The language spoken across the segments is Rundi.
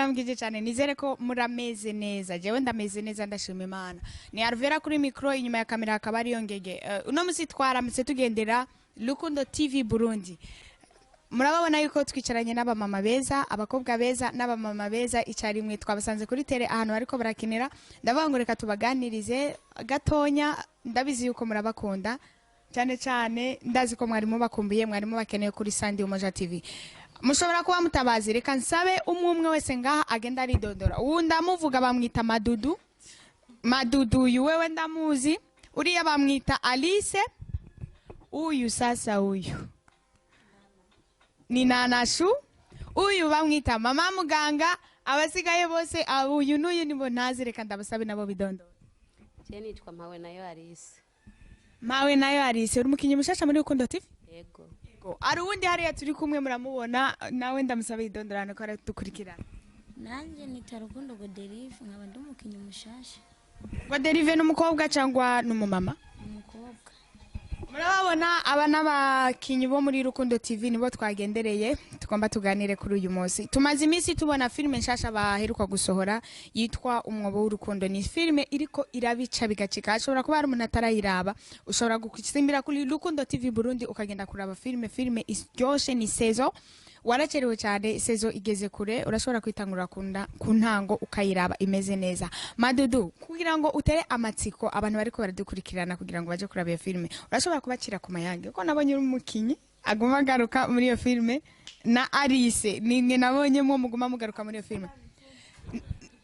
ndabaramukije cyane nizere ko murameze neza jewe ndameze neza ndashima Imana ni Arvera kuri micro inyuma ya kamera akaba ari yongege uno musi twaramutse tugendera Rukundo TV Burundi murababona yuko twicaranye n'abamama beza abakobwa beza n'abamama beza icarimwe twabasanze kuri tele ahantu ariko barakinira ndabangureka tubaganirize gatonya ndabizi yuko murabakunda cyane cyane ndazi ko mwarimu bakumbiye mwarimu bakeneye kuri Sandi Umoja TV mushobora kuba mutabazi reka nsabe umwe wese ngaha agenda ari dodora ndamuvuga bamwita Madudu wewe ndamuzi uriya bamwita Alice uyu sasa uyu ni Nanashu uyu bamwita mama muganga abasigaye bose uyu n'uyu nibo ntazi reka ndabasabe nabo bidondora je nitwa Mawe nayo Alice Mawe nayo Alice uri mukinyi mushasha muri Rukundo TV yego ari uwundi hariya turi kumwe muramubona nawe ndamusabe idondorana ko aradukurikirana nanje nita Rukundo Goderive nkaba ndi umukinyi mushasha Goderive n'umukobwa cyangwa n'umumama umukobwa murababona aba n'abakinyi bo muri Rukundo TV nibo twagendereye tugomba tuganire kuri uyu munsi tumaze iminsi tubona filime nshasha baheruka gusohora yitwa umwobo w'urukundo ni filime iriko irabica bigacika ashobora kuba ari umuntu atarayiraba ushobora gusimbira kuri Rukundo TV Burundi ukagenda kuraba filime iryoshe ni saison waracerewe cyane saison igeze kure urashobora kwitangura ku ntango ukayiraba imeze neza Madudu kugira ngo utere amatsiko abantu bariko baradukurikirana kugira ngo baje kuraba iyo filime urashobora kubacira ku mayange ko nabonye umukinyi aguma garuka muri iyo filime na Alice ninge nabonye muguma mugaruka muri iyo filime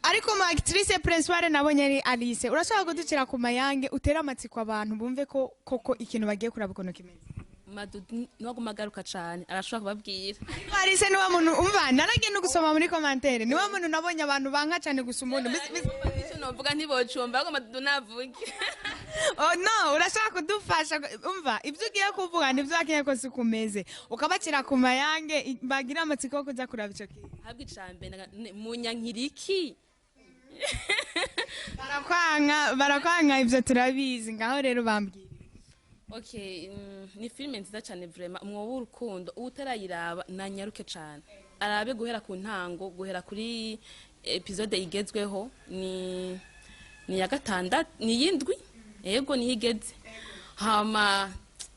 ariko mu actrice principale nabonye ari Alice urashobora kuducira ku mayange utere amatsiko abantu bumve ko koko ikintu bagiye kuraba ukuntu kimeze Madudu naguma garuka cyane arashobora kubabwira Alice ni wa muntu umva naragenda gusoma muri commentaire ni wa muntu nabonye abantu banka cyane gusumundo novuga ntibocumba ko Madudu navuge oh no urashaka kudufasha umva ibyo ugiye kuvuga nibyo akeneye ko sikumeze ukabacira ku mayange bagira amatsiko yo kuza kuraba ico kintu habwe icambe munyankiriki barakwanga ibyo turabizi ngaho rero bambwira Okay, ni filime nziza cyane vraiment umwobo w'urukundo utarayiraba nanyaruke cyane arabe guhera ku ntango guhera kuri episode igezweho ni ya gatandatu ni yindwi yego ni higeze hama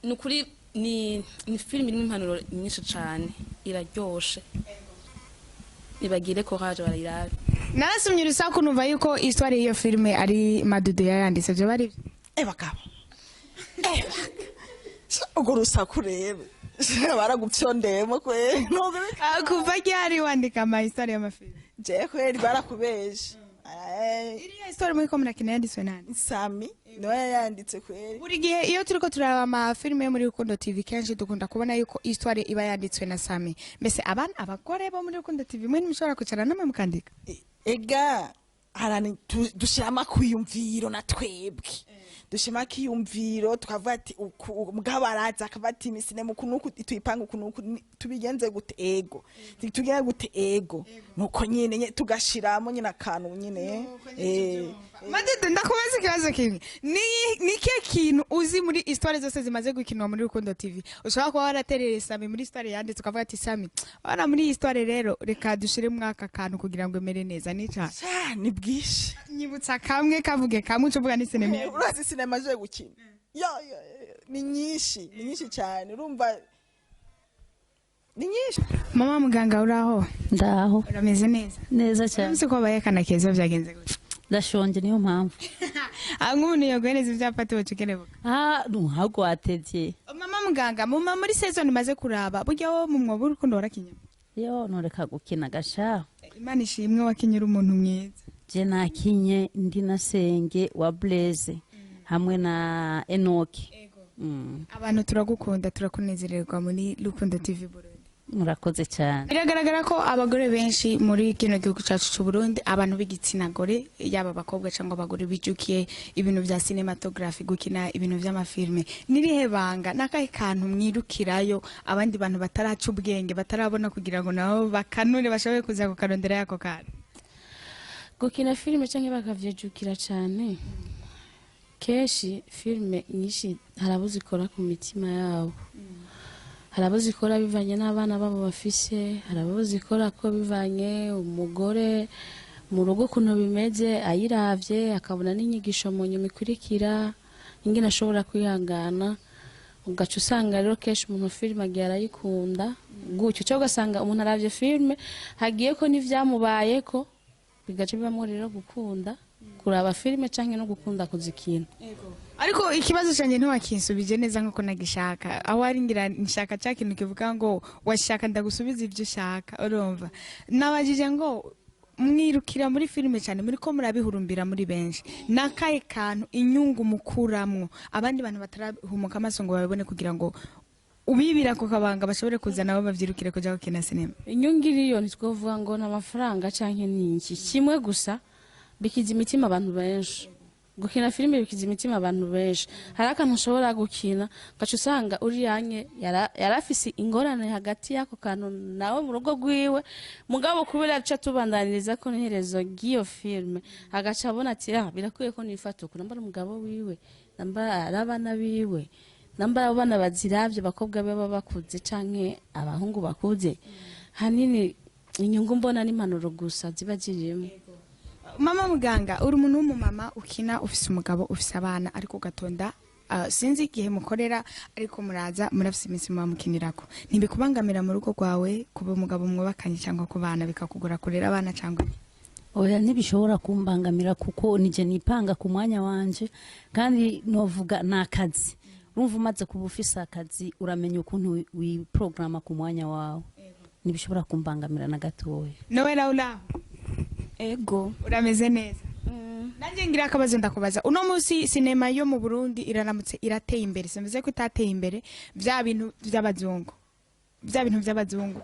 nukuri ni filime irimo impanuro nyinshi cyane iraryoshe ibagire courage barayirabe narasumye urusaku numva yuko histoire y'iyo filime ari Madudu yayanditse byo bari bakaba ugo rusaku rero baragupyondeyemo kwe kuva ryari wandika ama histoire y'amafilime je kweri barakubeje iriya histoire muri komuna kina yanditswe nani Sami niwe yanditse kweri buri gihe iyo turiko turaba ama filime yo muri Rukundo TV kenshi dukunda kubona yuko histoire iba yanditswe na Sami mbese abagore bo muri Rukundo TV mwe nimishobora kwicara namwe mukandika ega harani dushirama kwiyumviro na twebwe dushima kiyumviro tukavuga ati mugabaraza akabati imisine mu kunuku tuyipanga kunuku tubigenze gute ego tugiye gute ego nuko nyine tugashiramo nyine akantu nyine Madudu ndakubaza ikibazo kimwe ni ke kintu uzi muri histoire zose zimaze gukinwa muri Rukundo TV ushobora kuba waraterere Sami muri histoire yanditse ukavuga ati Sami ora muri histoire rero reka dushire mwaka kantu kugira ngo emere neza ni cyane ni bwishi nyibutsa kamwe kavuge kamwe ucuvuga ni sinema urazi sinema je gukina ni nyinshi cyane urumva ni nyinshi mama muganga uraho ndaho urameze neza cyane uzi ko bayekana keza byagenze gute ndashonje niyo mpamvu nk'umuntu yoguhereza ibyapati bacukerebuka ntabwo watevye mama muganga muri season imaze kuraba burya wo mu mwobo w'urukundo warakinye yo noreka gukina gasha Imana ishimwe wakinyira umuntu mwiza je nakinye ndi na Senge wa Blaze hamwe na Enoki abantu turagukunda turakunezererwa muri Rukundo TV Burundi murakoze cyane biragaragara ko abagore benshi muri kino gihugu cyacu cy'u Burundi abantu b'igitsina gore yaba abakobwa cyangwa abagore bijukiye ibintu bya cinematography gukina ibintu by'amafilme nirihe banga nakahe kantu mwirukirayo abandi bantu bataraca ubwenge batarabona kugira ngo nabo bakanure bashoboye kuza kukarondera yako kantu gukina filime cyangwa bakavyejukira cyane keshi filime nyinshi harabuzikora ku mitima yabo hari abo zikora bivanye n'abana babo bafise, hari abo zikora ko bivanye umugore mu rugo ukuntu bimeze, ayiravye akabona n'inyigisho mu nyuma ikurikira ingene ashobora kwihangana, ugaca usanga rero kenshi umuntu filime agiye arayikunda gutyo, cyangwa ugasanga umuntu aravye filime hagiye ko n'ivyamubayeko, bigaca bibamwo rero gukunda kuraba filime canke no gukunda kuzikina. ariko ikibazo cyanjye ntiwakinsubije neza nkuko nagishaka, aho ari ngira nshaka cya kintu kivuga ngo washaka ndagusubiza ibyo ushaka, urumva nabajije ngo mwirukira muri filime cyane muri ko murabihurumbira muri benshi, nakaye kantu inyungu mukuramwo abandi bantu batarahumuka amaso ngo babibone kugira ngo ubibira ku kabanga bashobore kuza nabo bavyirukire kuja gukina sinema? Inyungu iriyo ntitwovuga ngo n'amafaranga canke n'iki, kimwe gusa bikiza imitima abantu benshi. Gukina filime bikiza imitima abantu benshi. Hari akantu ushobora gukina gaca usanga uriyanye yarafise ingorane hagati yako kantu nawe mu rugo rwiwe, mugabo kubera aca tubandaniriza ko n'iherezo ry'iyo filime agaca abona ati birakwiye ko nifata uku, namba umugabo wiwe, namba abana biwe, namba abana baziravye bakobwa be baba bakuze canke abahungu bakuze, hanini inyungu mbona n'impanuro gusa ziba zirimo. Mama muganga, uri umuntu w'umumama ukina ufise umugabo ufise abana ariko ugatonda sinzi igihe mukorera ariko muraza murafise iminsi mukinirako, ntibikubangamira mu rugo rwawe kuba umugabo mwubakanye cyangwa ku bana bikakugora kurera abana cyangwa? Oya, ntibishobora kumbangamira kuko nije nipanga ku mwanya wanje, kandi novuga nakazi. Urumva umaze kuba ufise akazi uramenya ukuntu wiprograma ku mwanya wawe, ntibishobora kumbangamira na gatoya. Nowe Laura, ego urameze neza? Nanjye ngira akabazo ndakubaza, uno munsi sinema yo mu Burundi iraramutse irateye imbere, simvuze ko itateye imbere, bya bintu by'abazungu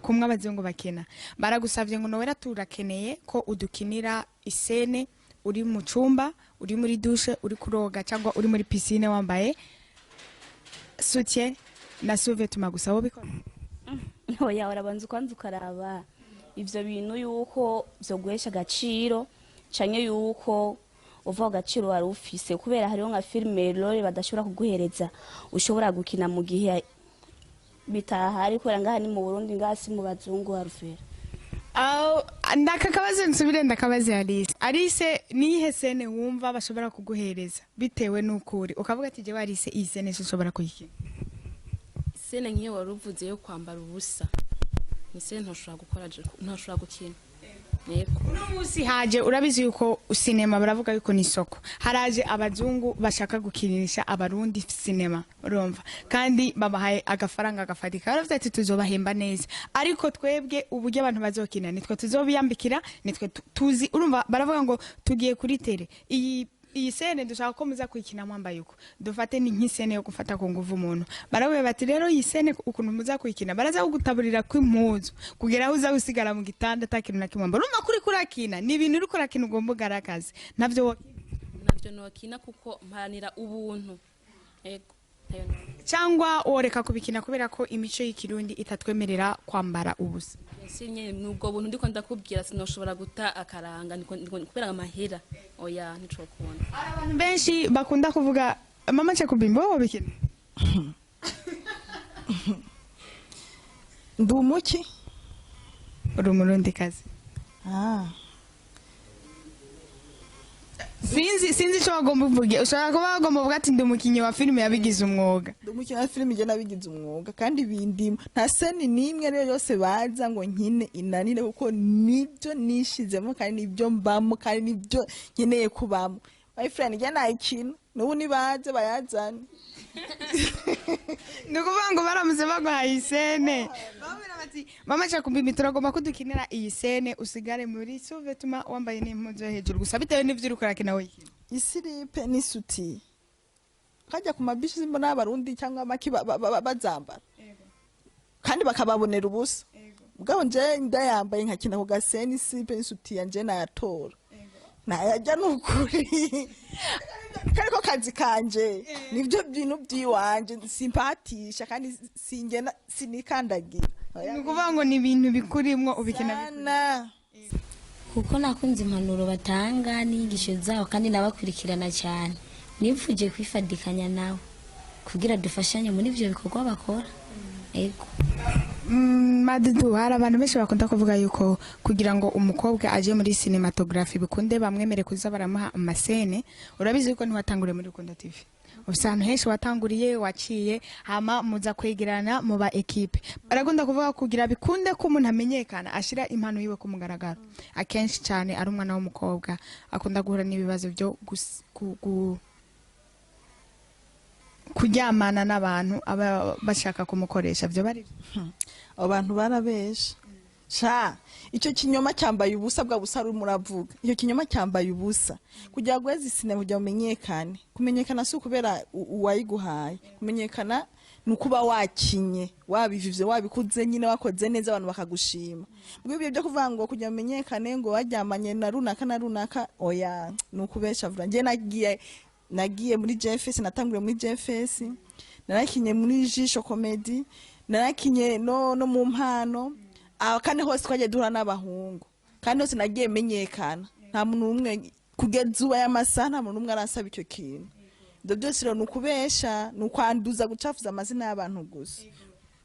kumwe abazungu bakina, baragusavye ngo Nowe turakeneye ko udukinira isene uri mu cumba, uri muri douche, uri kuroga cyangwa uri muri piscine wambaye soutien na sous-vêtements gusa, wo bikora? oya urabanza ukwanza ukaraba ivyo bintu yuko byo guhesha agaciro canke yuko uva agaciro wari ufise, kubera hariho nka filime role badashobora kuguhereza ushobora gukina mu gihe bitahari, kubera ngaha ni mu Burundi ngasi mu bazungu harufera. Ndaka kabazo nsubire ndakabaze Alice nihe sene wumva bashobora kuguhereza bitewe n'ukuri ukavuga ati je Alice iyi sene ushobora kuyikina? Sene nkiyo waruvuze yo kwambara ubusa ni sene ntoshobora gukora, ntoshobora gukina. Uno munsi haje urabizi yuko sinema baravuga yuko ni isoko, haraje abazungu bashaka gukinirisha abarundi sinema, urumva, kandi babahaye agafaranga agafatika, baravuze ati tuzobahemba neza, ariko twebwe uburyo abantu bazokina nitwe tuzobiyambikira, nitwe tuzi, urumva, baravuga ngo tugiye kuri tele iyi sene dushaka ko muza kwikina mwambaye uko, dufate ni nk'isene yo gufata ku nguvu umuntu, baravuye bati rero iyi sene ukuntu muza kwikina baraza kugutaburira kw'impuzu kugera aho uza gusigara mu gitanda atakintu na kimwe, urumva kuri kurakina ni ibintu uri kurakina ugomba ugaragaze, navyo nokina kuko mparanira ubuntu, ego cyangwa woreka kubikina kubera ko imico y'ikirundi itatwemerera kwambara ubusa? Sinye nubwo buntu ndiko ndakubwira sinoshobora guta akaranga kubera amahera, oya nico kubona. Abantu benshi bakunda kuvuga mama cyo kubimba wowe bikina ndumuki uri umurundi kazi. Sinzi cyo bagomba uvuge, ushaka kuba bagomba uvuga ati ndi umukinyi wa filime yabigize umwuga. Ndi umukinyi wa filime je nabigize umwuga kandi bindimo, nta seni nimwe rero yose baza ngo nkine inanire kuko nibyo nishizemo kandi nibyo mbamo kandi nibyo nkeneye kubamo. My friend je nayikintu nubu nibaze bayazana. Nukuvuga ngo baramuze baguhaye isene, bamira bati mama cyo kumbimba turagomba kudukinira iyi sene usigare muri sous-vêtements wambaye n'impuzu hejuru gusa bitewe n'ivyo uri kurakina we isiripe n'isuti kajya ku mabishi zimbo n'abarundi cyangwa amaki bazambara kandi bakababonera ubusa, ubwo nje ndayambaye nkakina ku gaseni isiripe n'isuti yanje nayatora nayajya n'ukuri kariko kazi kanje nivyo bintu byiwanje simpatisha kandi singena sinikandagira, nukuvuga ngo ni ibintu bikurimwo ubikina bikina kuko nakunze impanuro batanga n'inyigisho zabo kandi nabakurikirana cyane, nifuje kwifadikanya nawe kugira dufashanye muri ivyo bikorwa bakora. ego Madudu, hari abantu benshi bakunda kuvuga yuko kugira ngo umukobwa aje muri cinematography bikunde bamwemere kuza baramuha amasene. Urabizi yuko ntiwatanguriye muri Rukundo TV, ufite ahantu henshi watanguriye waciye, hama muza kwegerana mu ba ekipe. Barakunda kuvuga kugira bikunde ko umuntu amenyekana ashira impano yiwe ku mugaragaro. Akenshi cyane ari umwana w'umukobwa akunda guhura n'ibibazo byo kuryamana n'abantu aba bashaka kumukoresha. Byo bari abantu barabesha sha icyo kinyoma cyambaye ubusa bwa busa ari muravuga. Icyo kinyoma cyambaye ubusa kugira ngo ezi sinema kujya umenyekane. Kumenyekana si ukubera uwayiguhaye, kumenyekana nukuba wakinye wabivivye wabikuze nyine wakoze neza abantu bakagushima. Bwibyo byo kuvuga ngo kujya umenyekane ngo wajyamanye na runaka oya nukubesha vura. Nje nagiye muri JFS, natanguriye muri JFS, narakinye muri Jisho Comedy, narakinye no mu mpano. Kandi hose twagiye duhura n'abahungu, kandi hose nagiye menyekana. Nta muntu umwe kugeza uwa y'amasaha nta muntu umwe arasaba icyo kintu. Ibyo byose rero nukubesha, nukwanduza gucafuza amazina y'abantu gusa.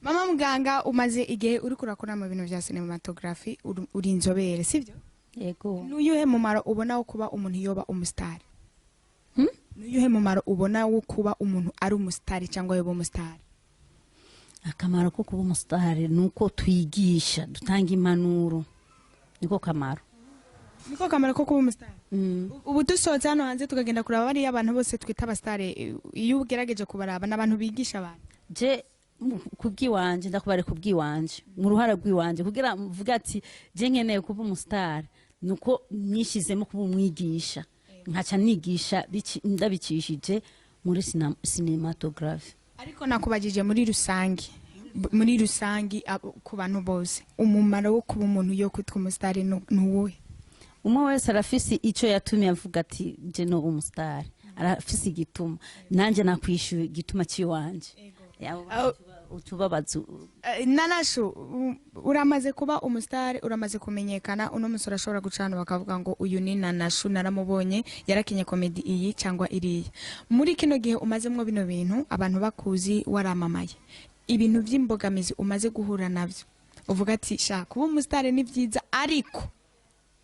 Mama Muganga, umaze igihe uri kurakora mu bintu bya cinematography, uri inzobere sivyo? Yego. Nuyuhe mumaro ubona wo kuba umuntu yoba umusitari? Nuyuhe mumaro ubona wo kuba umuntu ari umusitari cyangwa yoba umusitari? Akamaro ko kuba umusitari nuko twigisha, dutanga impanuro. Niko kamaro. Niko kamaro ko kuba umusitari. Ubu dusoza hano hanze tukagenda kuraba bari abantu bose twita abasitari, iyo ugerageje kubaraba n'abantu bigisha abantu. Je kubwiwanje ndakubare kubwiwanje mu ruhara rwiwanje kugira mvuga ati je nkeneye kuba umusitari nuko nishizemo kuba umwigisha, nkaca nigisha ndabicishije muri cinematography. Ariko nakubajije muri rusangi ku bantu bose umumaro wo kuba umuntu yo kwitwa umusitari nuwuhe? Umwe wese arafise ico yatumye avuga ati je no umusitari, arafise igituma. Nanje nakwishyuye igituma ciwanje. Utubabazu Nanashu, uramaze kuba umusitari, uramaze kumenyekana, uno musore ashobora gucana bakavuga ngo uyu ni Nanashu, naramubonye yarakinye comedy iyi cyangwa iriya. Muri kino gihe umazemwo bino bintu abantu bakuzi waramamaye, ibintu by'imbogamizi umaze guhura nabyo uvuga ati sha kuba umusitari ni byiza ariko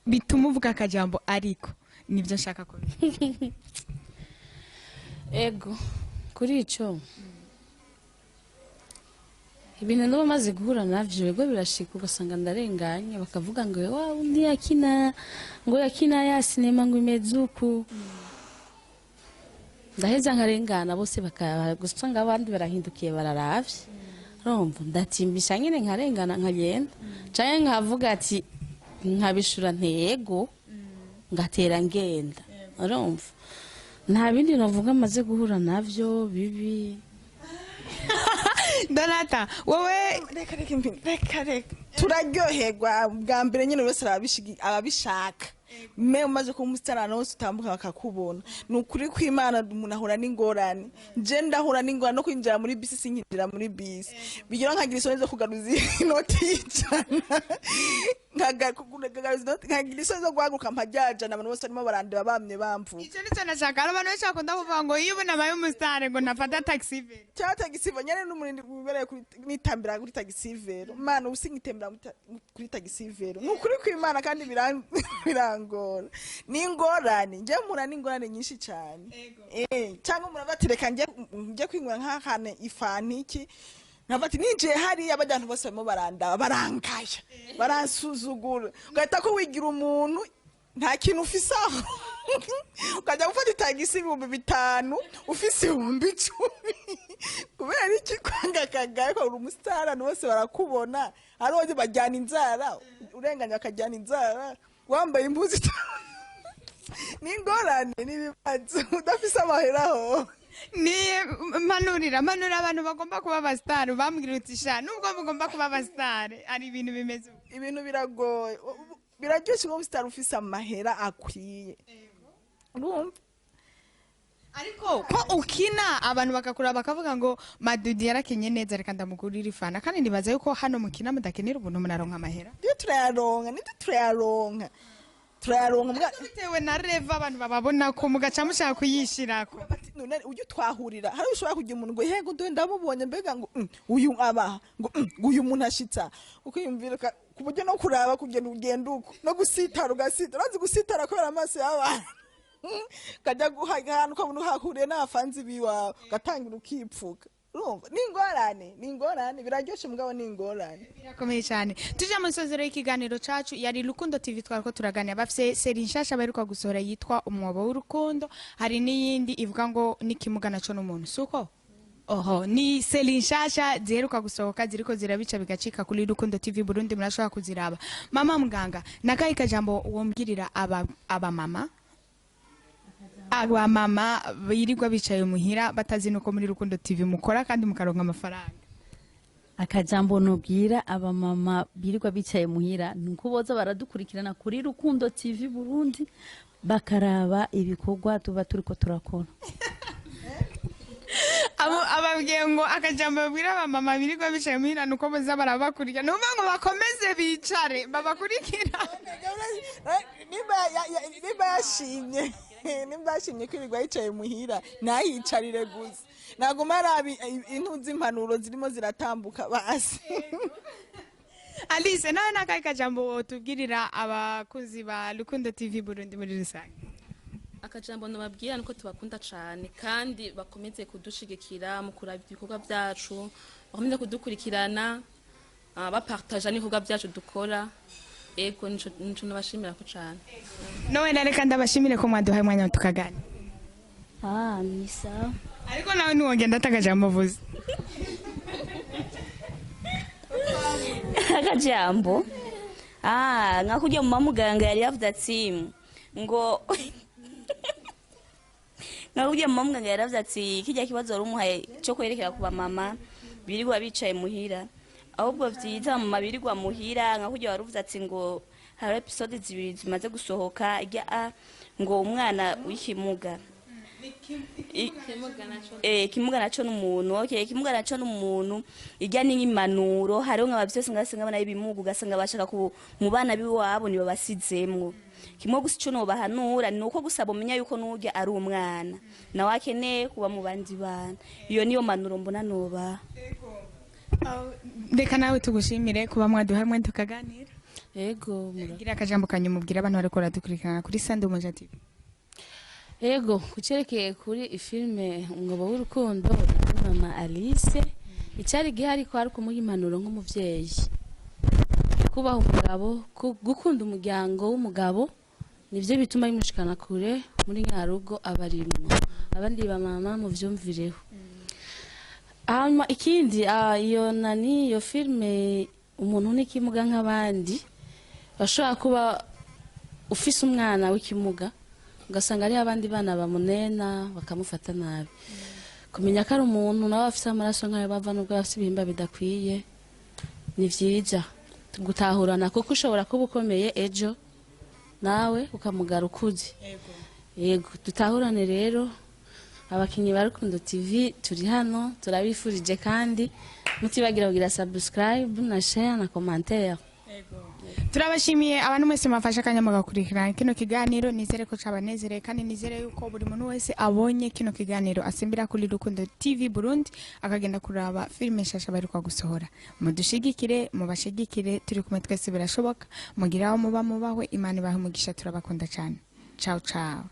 bituma uvuga akajambo ariko nibyo nshaka ko ego kuri ico ibintu ndo maze guhura navyo ego birashika ugasanga ndarenganye bakavuga ngo wa undi yakina ngo yakina ya sinema ngo imezuku ndaheza nkarengana bose bakagusanga abandi barahindukiye bararavye rombo ndatimbisha nyine nkarengana nkagenda canke nkavuga ati nkabishura ntego ngatera ngenda rombo nta bindi navuga maze guhura navyo bibi. Donata, wowe reka turaryoherwa bwa mbere nyine bose ababishaka. Me umaze ko umustarana wose utambuka bakakubona. Nukuri kw'Imana umuntu ahura n'ingorane. Je ndahura n'ingorane no kwinjira muri bisi sinkindira muri bisi. Bigira nkagira isoni zo kugaruza inoti y'ijana. Nkagira isoni zo guhaguruka mpajajana abantu bose barimo barandeba bamye bamvuga. icyo nicyo nashaka, abantu benshi bakunda kuvuga ngo iyo ubona abaye umusitari ngo ntafata taxi vero. Cyangwa taxi vero nyene n'umuntu wibereye nitambira kuri taxi vero. Mana usinkitembera kuri taxi vero. Nukuri kw'Imana kandi birangora. N'ingorane nje mura n'ingorane nyinshi cyane. Cyangwa umuntu batireka nje kwingura nk'akane ifani iki nabati nije hari abajyantu bose barimo barangaya baransuzugura ugahita ko wigira umuntu nta kintu ufise aho ukajya gufata itagisi 5,000 ufise 10,000 kubera iki kwanga kagaye ko umusitara bose barakubona aroje bajyana inzara urenganya akajyana inzara wambaye impuzu n'ingorane n'ibibazo udafise amaheraho. Ni manurira abantu bagomba kuba abasitari bambwira uti sha nubwo mugomba kuba abasitari ari ibintu bimeze ibintu biragoye biraryoshye ngo umusitari ufise amahera akwiye. Urumva ariko ko ukina abantu bakakura bakavuga ngo Madudi yarakenye neza reka ndamugurira ifana, kandi nibaza yuko hano mukina mudakenera ubuntu munaronka amahera. Ndio turayaronka turayaronka mbwa bitewe na reva abantu bababona ko mugaca mushaka kuyishirako none ujye twahurira hari ushobora kugira umuntu ngo yego ndo ndamubonye mbega ngo uyu abaha ngo uyu muntu ashitsa ukiyumvira ku buryo no kuraba kugenda ugenda uko no gusitara ugasitara urazi gusitara kubera amaso y'abantu kajya guhagana uko umuntu hakuriye n'abafanzi biwawe gatangira ukipfuka urumva ni ingorane biraryoshe mugabo ni ingorane birakomeye cyane tuje mu nsozero y'ikiganiro cacu yari Rukundo TV twariko turaganira bafise seri nshasha baheruka gusohora yitwa umwobo w'urukundo hari n'iyindi ivuga ngo n'ikimuga naco n'umuntu suko oho ni seri nshasha ziheruka gusohoka ziriko zirabica bigacika kuri Rukundo TV Burundi murashobora kuziraba mama muganga nakaye kajambo wombwirira aba mama birirwa bicaye muhira batazi nuko muri Rukundo TV mukora kandi mukaronka amafaranga akajambo nubwira aba mama birirwa bicaye muhira nuko boza baradukurikirana kuri Rukundo TV Burundi bakaraba ibikorwa tuba turiko turakora ababwiye ngo akajambo babwira aba mama birirwa bicaye muhira nuko boza barabakurikira numva ngo bakomeze bicare babakurikira nimba yashimye kwirirwa yicaye muhira nayicarire gusa ntago marabi intuzi impanuro zirimo ziratambuka basi Alice nawe nakaye kajambo tubwirira abakuzi ba Rukundo TV Burundi muri rusange akajambo nababwira nuko tubakunda cyane kandi bakomeze kudushigikira mu kuraba ibikorwa byacu bakomeze kudukurikirana bapartaja n'ibikorwa byacu dukora ego nico nabashimira ko cyane nowe nareka ndabashimire ko mwaduhaye umwanya tukagana ni sawa ariko nawe ntiwongenda atakajambo uvuze akajambo nka kujya mu muganga yari yavuze ati ngo nka kujya mu muganga yari yavuze ati kijya kibazo wari umuhaye cyo kwerekera ku bamama birirwa bicaye muhira ahubwo vyiza mu mabirirwa muhira nka kujya wari uvuze ati ngo hari episode zibiri zimaze gusohoka ngo umwana w'ikimuga kimuga naco n'umuntu kimuga naco n'umuntu ijya n'impanuro hariho nk'abavyose ngasanga bana ibimuga ugasanga bashaka mu bana biwabo nibo basizemwo kimwe gusa ico no bahanura ni uko gusaba umenya yuko n'urya ari umwana nawe akeneye kuba mu bandi bana iyo niyo mpanuro mbona noba reka nawe tugushimire kuba mwaduhaye umwanya tukaganira ego gira akajambo kanyu mubwira abantu bariko baradukurikirana kuri Sandomoja TV ego kucerekeye kuri ifilme umwobo w'urukundo mama Alice icyari gihari ko ari kumuha impanuro nk'umuvyeyi kubaha umugabo gukunda umuryango w'umugabo nivyo bituma bimushikana kure muri nyarugo abarimwo abandi ba mama mu vyumvireho ikindi iyo filme umuntu n'ikimuga nk'abandi bashobora kuba ufise umwana w'ikimuga ugasanga ari abandi bana bamunena bakamufata nabi kumenya ko ari umuntu nawe afise amaraso nk'ayo bava nubwo bafise ibihimba bidakwiye ni vyiza gutahurana kuko ushobora kuba ukomeye ejo nawe ukamugara ukuze yego dutahurane rero abakinyi ba Rukundo TV turi hano turabifurije kandi mutibagira kugira subscribe na share na commentaire turabashimiye abantu mwese mwafasha akanya mugakurikirana kino kiganiro nizere ko cabanezereye kandi nizere yuko buri muntu wese abonye kino kiganiro asimbira kuri Rukundo TV Burundi akagenda kuraba filme nshasha baheruka gusohora mudushigikire mubashigikire turi kumwe twese birashoboka mugiraho muba mubahwe Imana ibahe umugisha turabakunda cyane ciao ciao